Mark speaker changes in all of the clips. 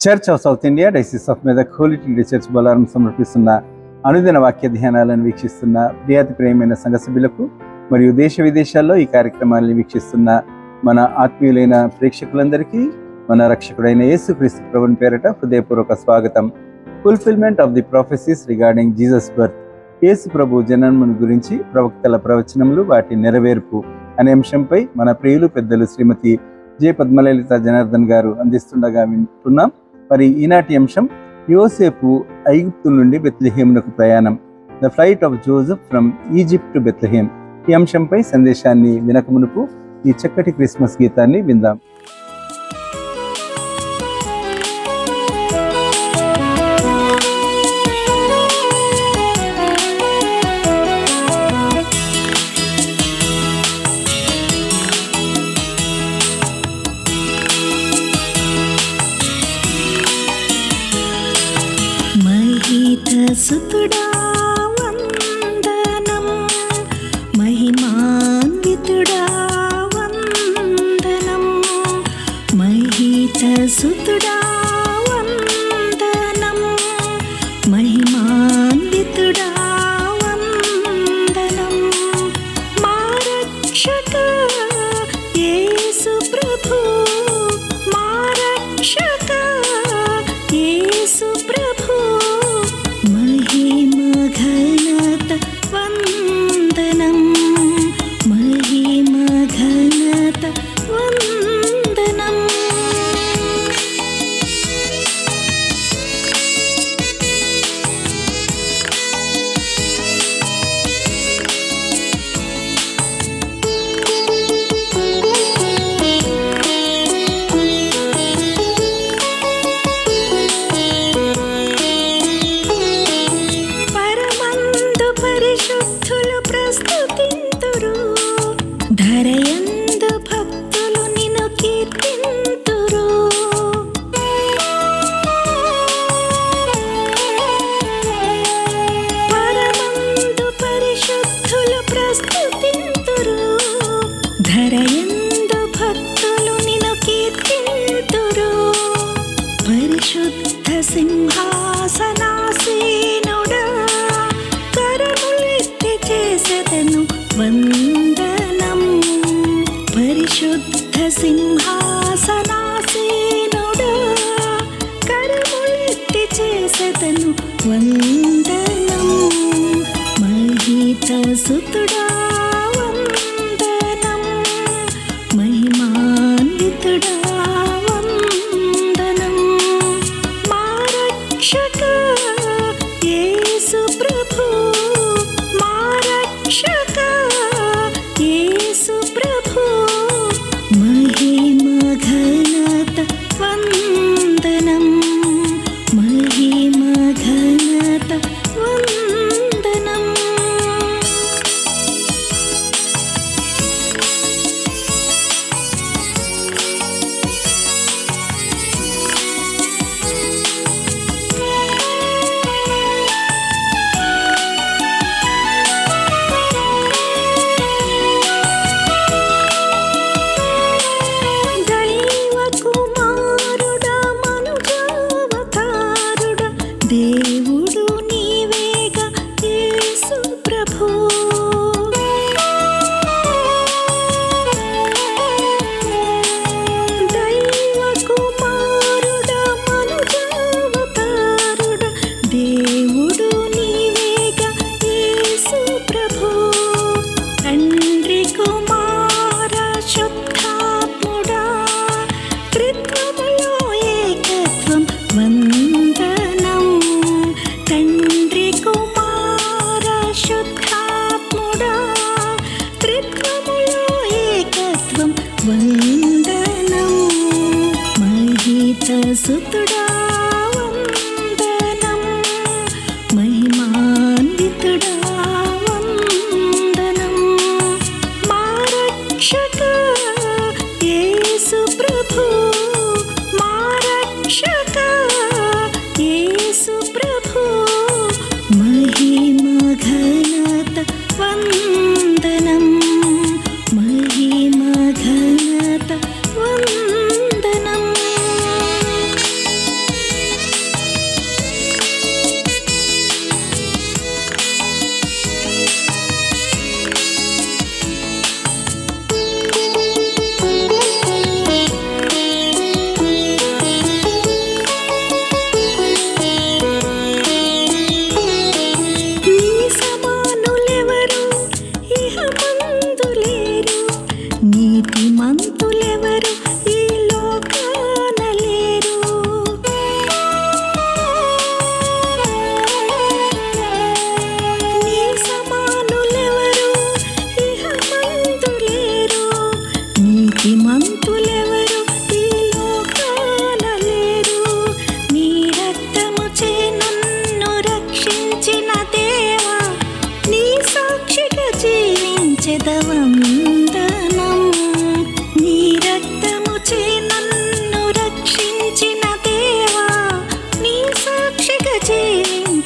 Speaker 1: Church of South India Diocese of Medak Holy Trinity Church Bollaram సమర్పిస్తున్న అనుదిన వాక్య ధ్యానాలను వీక్షిస్తున్న ప్రియాతి ప్రేమైన సంఘ సభ్యులకు మరియు దేశ విదేశాల్లో ఈ కార్యక్రమాలను వీక్షిస్తున్న మన ఆత్మీయులైన ప్రేక్షకులందరికీ మన రక్షకుడైన యేసుక్రీస్తు ప్రభుని పేరిట హృదయపూర్వక స్వాగతం. Fulfilment of the prophecies regarding Jesus birth, యేసు ప్రభు జననమును గురించి ప్రవక్తల ప్రవచనములు, వాటి నెరవేర్పు అనే అంశంపై మన ప్రియులు పెద్దలు శ్రీమతి జె పద్మలలిత జనార్దన్ గారు అందిస్తుండగా వింటున్నాం. మరి ఈనాటి అంశం యోసేపు ఐగుప్తు నుండి బెత్లెహేమునకు ప్రయాణం, the flight of Joseph from Egypt to Bethlehem. ఈ అంశంపై సందేశాన్ని వినకమునుపు ఈ చక్కటి క్రిస్మస్ గీతాన్ని విందాం.
Speaker 2: సుతుడా వందనం, మహిమాన్వితుడా వందనం, మహిత సుతుడా వందనం, మహిమాన్వితుడా వందనం, మా రక్షక యేసు ప్రభు, మా రక్షక యేసు ప్రభు, మహిమఘనత వందనం, మహిమఘనత వందనం. ధరయందు భక్తులు నిన్ను కీర్తింతురు, పరమందు పరిశుద్ధులు ప్రస్తుతింతురు, ధరయందు భక్తులు నిన్ను కీర్తింతురు. పరిశుద్ధ సింహాసనాసీనుడా, కరములెత్తి చేసెదను వందనం, పరిశుద్ధ సింహాసనాసీనుడా, కరములెత్తి చేసెదను వందనం, మహిత సుతుడా వందనం, మహిమాన్వితుడా వందనం, మా రక్షక యేసు ప్రభు, మా రక్షక యేసు ప్రభు, మహిమఘనత వందనం, మహిమఘనత వందనం. దేవుడు నీవేగా యేసు ప్రభు, దైవ కుమారుడా మనుజావతారుడా, దేవుడు నీవేగా యేసు ప్రభు, తండ్రి కుమార శుద్ధాత్ముడా, త్రిత్వములో ఏకత్వం వందనం, తండ్రి కుమార శుద్ధాత్ముడా, త్రిత్వములో ఏకత్వం వందనం, మహిత సుతుడా వందనం, మహిమాన్వితుడా వందనం, మా రక్షక యేసు ప్రభు, మా రక్షక యేసు ప్రభు, మహిమఘనత వందనం, మహిమఘనత వందనం.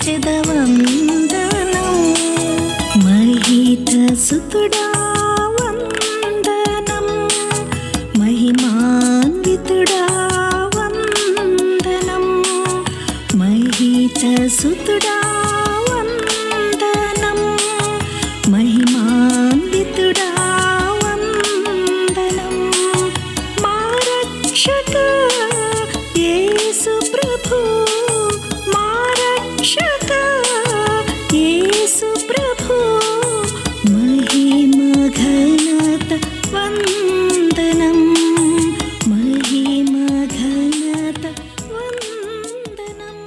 Speaker 2: చెదవందనం మహిత సుతుడా వందనం మహిమాన్వితుడా వందనం మహిత సుతుడా వందనం మహిమాన్వితుడా వందనం మా రక్షక యేసు ప్రభు మా రక్షక యేసు ప్రభు మహిమ ఘనత వందనం మహిమ ఘనత వందనం.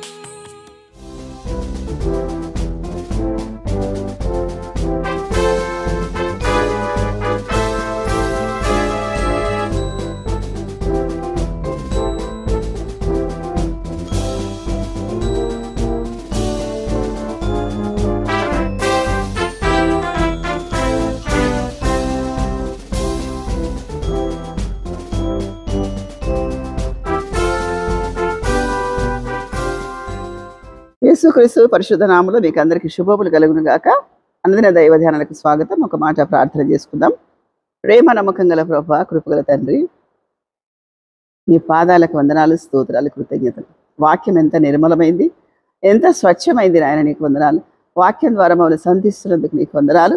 Speaker 3: యేసుక్రీస్తు పరిశుద్ధ నామములో మీకు అందరికీ శుభములు కలుగును గాక. అనుదిన దైవ ధ్యానాలకు స్వాగతం. ఒక మాట ప్రార్థన చేసుకుందాం. ప్రేమ నమ్మకం గల ప్రభువా, కృపగల తండ్రి, నీ పాదాలకు వందనాలు, స్తోత్రాలు, కృతజ్ఞతలు. వాక్యం ఎంత నిర్మలమైంది, ఎంత స్వచ్ఛమైంది నాయన, నీకు వందనాలు. వాక్యం ద్వారా మమ్మల్ని సంధిస్తున్నందుకు నీకు వందనాలు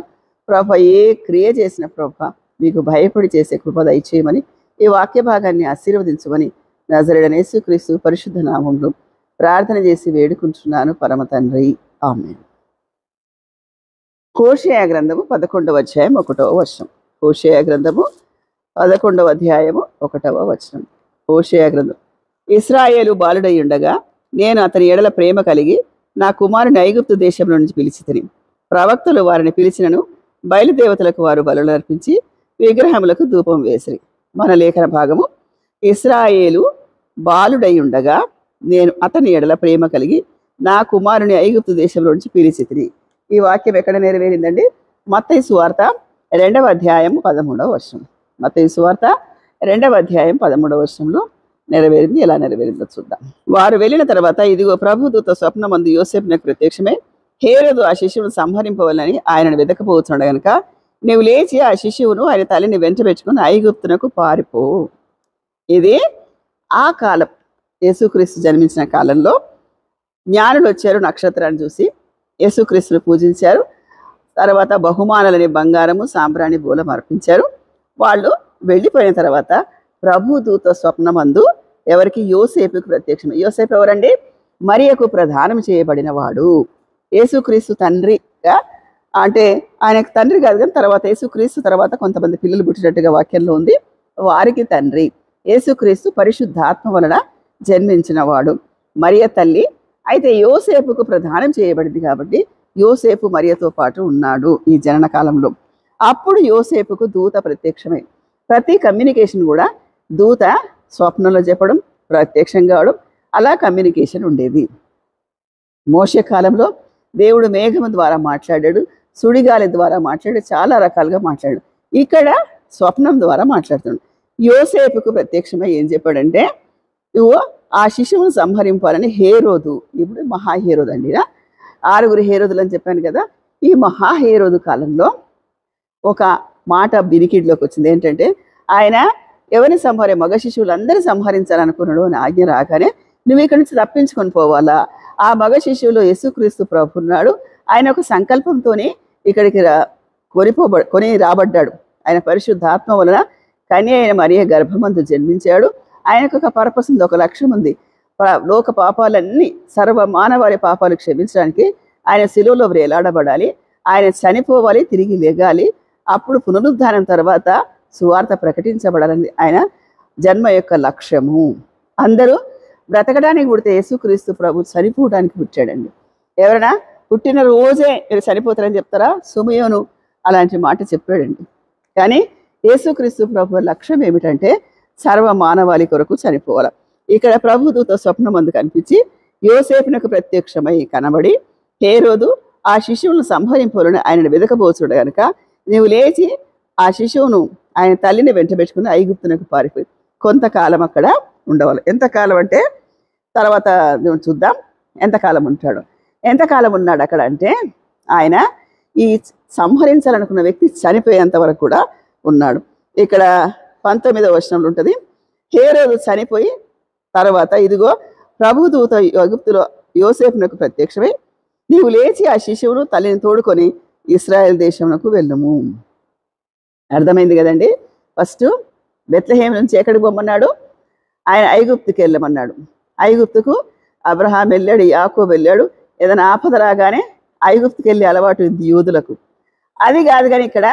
Speaker 3: ప్రభా. ఏ క్రియ చేసిన ప్రభా మీకు భయపడి చేసే కృప దయచేయమని, ఈ వాక్య భాగాన్ని ఆశీర్వదించమని నజరేయుడైన యేసుక్రీస్తు పరిశుద్ధ నామములో ప్రార్థన చేసి వేడుకుంటున్నాను పరమ తండ్రి, ఆమేన్. హోషేయ గ్రంథము 11వ అధ్యాయం 1వ వచనం. హోషేయ గ్రంథము 11వ అధ్యాయము 1వ వచనం. హోషేయ గ్రంథం. ఇశ్రాయేలు బాలుడై ఉండగా నేను అతని ఎడల ప్రేమ కలిగి నా కుమారుని ఐగుప్తు దేశంలో నుంచి పిలిచితిని. ప్రవక్తలు వారిని పిలిచినను బయలుదేవతలకు వారు బలులు అర్పించి విగ్రహములకు ధూపం వేసిరి. మన లేఖన భాగము, ఇశ్రాయేలు బాలుడై ఉండగా నేను అతని ఎడల ప్రేమ కలిగి నా కుమారుని ఐగుప్తు దేశంలో నుంచి పిలిచితిని. ఈ వాక్యం ఎక్కడ నెరవేరిందండి? మత్తయి సువార్త 2వ అధ్యాయం 13వ వచనం. మత్తయి సువార్త 2వ అధ్యాయం 13వ వచనంలో నెరవేరింది. ఎలా నెరవేరిందో చూద్దాం. వారు వెళ్ళిన తర్వాత, ఇదిగో ప్రభుదూత స్వప్నమందు యోసేపునకు ప్రత్యక్షమై, హేరోదు ఆ శిశువును సంహరింపవాలని ఆయనను వెతకపోతుండ గనుక నీవు లేచి ఆ శిశువును ఆయన తల్లిని వెంట పెట్టుకుని ఐగుప్తునకు పారిపో. ఇది ఆ కాలం, యేసుక్రీస్తు జన్మించిన కాలంలో జ్ఞానులు వచ్చారు, నక్షత్రాన్ని చూసి యేసుక్రీస్తును పూజించారు. తర్వాత బహుమానాలని బంగారము, సాంబ్రాణి, బూలం అర్పించారు. వాళ్ళు వెళ్ళిపోయిన తర్వాత ప్రభుదూత స్వప్నమందు ఎవరికి? యోసేపుకు ప్రత్యక్షం. యోసేపు ఎవరండి? మరియకు ప్రదానం చేయబడిన వాడు. యేసుక్రీస్తు తండ్రిగా, అంటే ఆయనకు తండ్రి కాదు కానీ తర్వాత యేసుక్రీస్తు తర్వాత కొంతమంది పిల్లలు పుట్టినట్టుగా వాక్యంలో ఉంది, వారికి తండ్రి. యేసుక్రీస్తు పరిశుద్ధాత్మ వలన జన్మించిన వాడు, మరియ తల్లి. అయితే యోసేపుకు ప్రదానం చేయబడింది కాబట్టి యోసేపు మరియతో పాటు ఉన్నాడు ఈ జనన కాలంలో. అప్పుడు యోసేపుకు దూత ప్రత్యక్షమై, ప్రతి కమ్యూనికేషన్ కూడా దూత స్వప్నంలో చెప్పడం, ప్రత్యక్షం కావడం, అలా కమ్యూనికేషన్ ఉండేది. మోషే కాలంలో దేవుడు మేఘము ద్వారా మాట్లాడాడు, సుడిగాలి ద్వారా మాట్లాడాడు, చాలా రకాలుగా మాట్లాడాడు. ఇక్కడ స్వప్నం ద్వారా మాట్లాడుతున్నాడు. యోసేపుకు ప్రత్యక్షమై ఏం చెప్పాడంటే, నువ్వు ఆ శిశువును సంహరింపాలని హేరోదు, ఇప్పుడు మహాహేరోదు అండి, 6 హేరోదులు అని చెప్పాను కదా. ఈ మహాహేరోదు కాలంలో ఒక మాట బిరికిడ్లోకి వచ్చింది. ఏంటంటే, ఆయన ఎవరిని మగ శిశువులందరూ సంహరించాలనుకున్నాడు అని ఆజ్ఞ రాగానే నువ్వు ఇక్కడి నుంచి తప్పించుకొని పోవాలా. ఆ మగ శిశువులో యేసుక్రీస్తు ప్రభు ఉన్నాడు. ఆయన ఒక సంకల్పంతోనే ఇక్కడికి కొని రాబడ్డాడు. ఆయన పరిశుద్ధాత్మ వలన కన్య అయిన మరియ గర్భమందు జన్మించాడు. ఆయనకు ఒక పర్పస్ ఉంది, ఒక లక్ష్యం ఉంది. లోక పాపాలన్నీ, సర్వ మానవారి పాపాలు క్షమించడానికి ఆయన శిలువలో వేలాడబడాలి, ఆయన చనిపోవాలి, తిరిగి లెగాలి, అప్పుడు పునరుద్ధానం తర్వాత సువార్త ప్రకటించబడాలని ఆయన జన్మ యొక్క లక్ష్యము. అందరూ బ్రతకడానికి పుడితే యేసుక్రీస్తు ప్రభు చనిపోవడానికి పుట్టాడండి. ఎవరైనా పుట్టిన రోజే మీరు చనిపోతారని చెప్తారా? సుమయోను అలాంటి మాట చెప్పాడండి. కానీ యేసుక్రీస్తు ప్రభు లక్ష్యం ఏమిటంటే సర్వ మానవాళి కొరకు చనిపోవాలి. ఇక్కడ ప్రభుదూత స్వప్నమందు కనిపించి యోసేపునకు ప్రత్యక్షమై కనబడి, హేరోదు ఆ శిశువును సంహరింపాలని ఆయనను వెదకబోచుడు గనుక నీవు లేచి ఆ శిశువును ఆయన తల్లిని వెంట పెట్టుకుని ఐగుప్తునకు పారిపోయి కొంతకాలం అక్కడ ఉండవాలి. ఎంతకాలం అంటే తర్వాత చూద్దాం ఎంతకాలం ఉంటాడు. ఎంతకాలం ఉన్నాడు అక్కడ అంటే ఆయన ఈ సంహరించాలనుకున్న వ్యక్తి చనిపోయేంత వరకు కూడా ఉన్నాడు. ఇక్కడ 19వ వచనంలో ఉంటుంది, హేరోదు చనిపోయి తర్వాత ఇదిగో ప్రభుదూత ఐగుప్తులో యోసేపునకు ప్రత్యక్షమై నీవు లేచి ఆ శిశువును తల్లిని తోడుకొని ఇశ్రాయేల్ దేశమునకు వెళ్ళుము. అర్థమైంది కదండి. ఫస్ట్ బెత్లెహేం నుంచి ఎక్కడికి పొమ్మన్నాడు? ఆయన ఐగుప్తుకి వెళ్ళమన్నాడు. ఐగుప్తుకు అబ్రహాం వెళ్ళాడు, యాకోబు వెళ్ళాడు. ఏదైనా ఆపద రాగానే ఐగుప్తుకి వెళ్ళే అలవాటు ఉంది యూదులకు. అది కాదు కానీ ఇక్కడ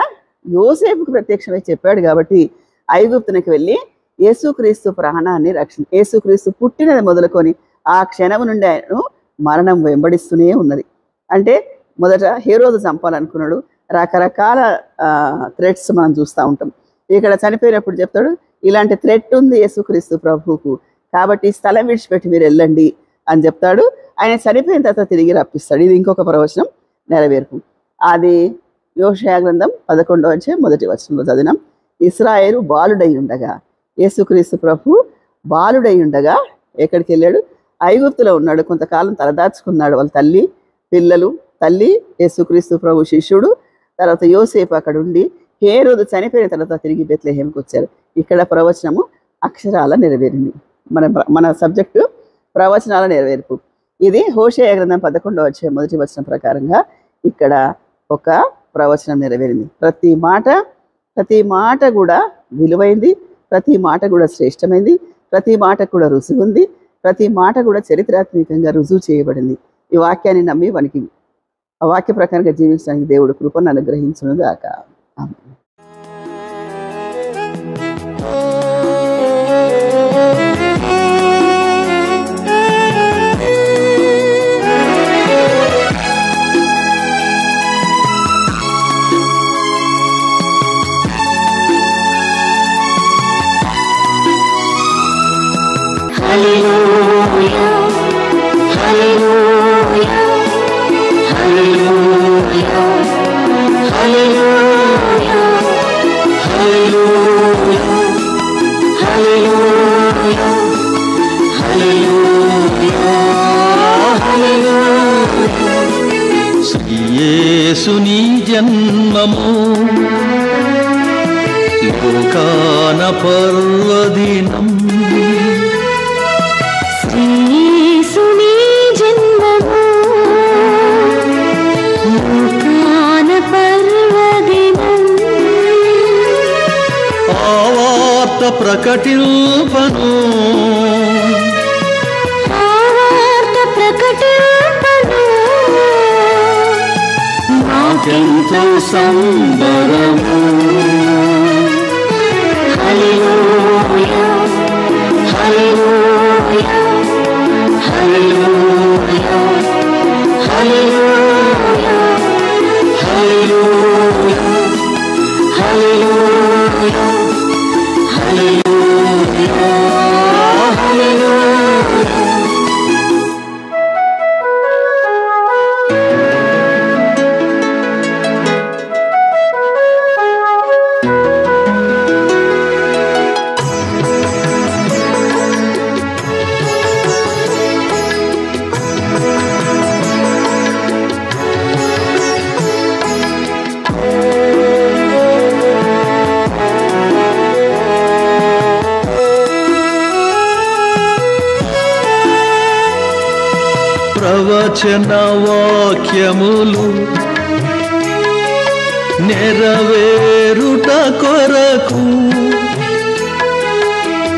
Speaker 3: యోసేపుకు ప్రత్యక్షమై చెప్పాడు కాబట్టి ఐగుప్తునికి వెళ్ళి యేసుక్రీస్తు ప్రాణాన్ని యేసుక్రీస్తు పుట్టినది మొదలుకొని ఆ క్షణం నుండి ఆయనను మరణం వెంబడిస్తూనే ఉన్నది. అంటే మొదట హేరోదు చంపాలనుకున్నాడు. రకరకాల థ్రెట్స్ మనం చూస్తూ ఉంటాం. ఇక్కడ చనిపోయినప్పుడు చెప్తాడు, ఇలాంటి థ్రెట్ ఉంది యేసుక్రీస్తు ప్రభువుకు, కాబట్టి స్థలం విడిచిపెట్టి మీరు వెళ్ళండి అని చెప్తాడు. ఆయన చనిపోయిన తర్వాత తిరిగి రప్పిస్తాడు. ఇది ఇంకొక ప్రవచనం నెరవేర్పు. అది యోషయా గ్రంథం 11వ అధ్యాయం 1వ వచనంలో చదివినాం. ఇశ్రాయేలు బాలుడై ఉండగా, యేసుక్రీస్తు ప్రభు బాలుడై ఉండగా ఎక్కడికి వెళ్ళాడు? ఐగుప్తులో ఉన్నాడు. కొంతకాలం తలదాచుకున్నాడు. వాళ్ళ తల్లి, పిల్లలు, తల్లి, యేసుక్రీస్తు ప్రభు శిష్యుడు, తర్వాత యోసేపు అక్కడ ఉండి హేరోదు చనిపోయిన తర్వాత తిరిగి బెత్లెహేంకి వచ్చారు. ఇక్కడ ప్రవచనము అక్షరాల నెరవేరింది. మన సబ్జెక్టు ప్రవచనాల నెరవేర్పు. ఇది హోషేయ గ్రంథం 11వ అధ్యాయం 1వ వచనం ప్రకారంగా ఇక్కడ ఒక ప్రవచనం నెరవేరింది. ప్రతి మాట కూడా విలువైంది, ప్రతి మాట కూడా శ్రేష్టమైంది, ప్రతి మాట కూడా రుజువు ఉంది, ప్రతి మాట కూడా చరిత్రాత్మకంగా రుజువు చేయబడింది. ఈ వాక్యాన్ని నమ్మి మనకి ఆ వాక్య ప్రకారంగా జీవించడానికి దేవుడు కృపను అనుగ్రహించును గాక. ఆమేన్.
Speaker 4: యేసుని జన్మము లోకాన పర్వదినం,
Speaker 2: యేసుని జన్మము లోకాన పర్వదినం,
Speaker 4: ఆ వార్త ప్రకటింపను నాకెంతో సంబరము.
Speaker 2: హల్లెలూయా హల్లెలూయా హల్లెలూయా హల్లెలూయా హల్లెలూయా హల్లెలూయా హల్లెలూయా హల్లెలూయా.
Speaker 4: ప్రవచన వాక్యములు నెరవేరుట కొరకు,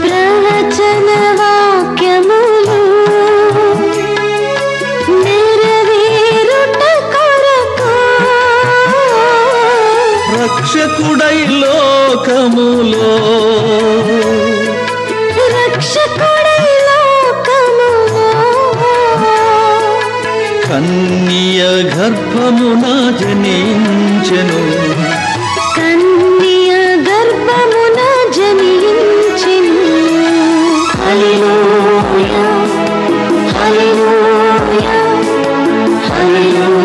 Speaker 2: ప్రవచన వాక్యములు నెరవేరుట కొరకు,
Speaker 4: రక్షకుడై లోకములో
Speaker 2: రక్షకుడై లోకములో
Speaker 4: కన్య గర్భమున జనించెను,
Speaker 2: కన్య గర్భమున జనించెను. హల్లెలూయా హల్లెలూయా హల్లెలూయా